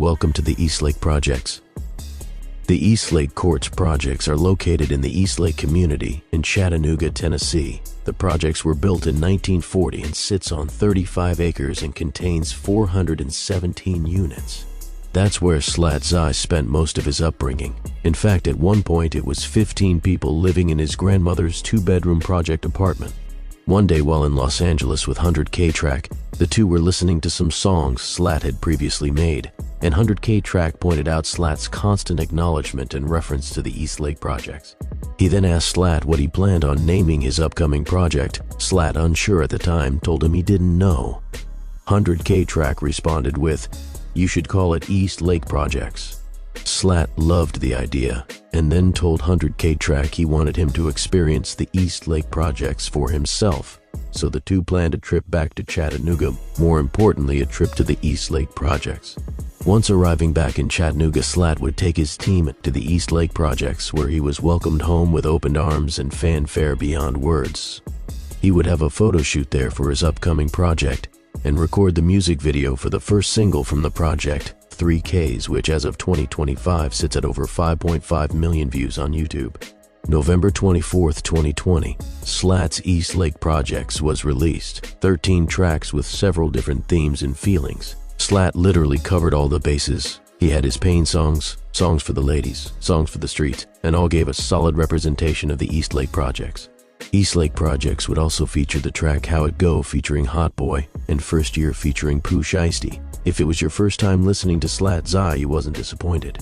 Welcome to the Eastlake projects. The Eastlake Courts projects are located in the Eastlake community in Chattanooga, Tennessee. The projects were built in 1940 and sits on 35 acres and contains 417 units. That's where Slatt spent most of his upbringing. In fact, at one point it was 15 people living in his grandmother's two-bedroom project apartment. One day while in Los Angeles with 100K Track, the two were listening to some songs Slatt had previously made, and 100K Track pointed out Slatt's constant acknowledgement and reference to the Eastlake projects. He then asked Slatt what he planned on naming his upcoming project. Slatt, unsure at the time, told him he didn't know. 100K Track responded with, "You should call it Eastlake Projects." Slatt loved the idea, and then told 100K Track he wanted him to experience the Eastlake projects for himself, so the two planned a trip back to Chattanooga, more importantly a trip to the Eastlake projects. Once arriving back in Chattanooga, Slatt would take his team to the Eastlake projects, where he was welcomed home with open arms and fanfare beyond words. He would have a photo shoot there for his upcoming project, and record the music video for the first single from the project, 3Ks, which as of 2025 sits at over 5.5 million views on YouTube. November 24th, 2020, Slatt's Eastlake Projects was released. 13 tracks with several different themes and feelings. Slatt literally covered all the bases. He had his pain songs, songs for the ladies, songs for the streets, and all gave a solid representation of the Eastlake Projects. Eastlake Projects would also feature the track How It Go featuring Hot Boy and First Year featuring Pooh Shiesty. If it was your first time listening to Slatt, you wasn't disappointed.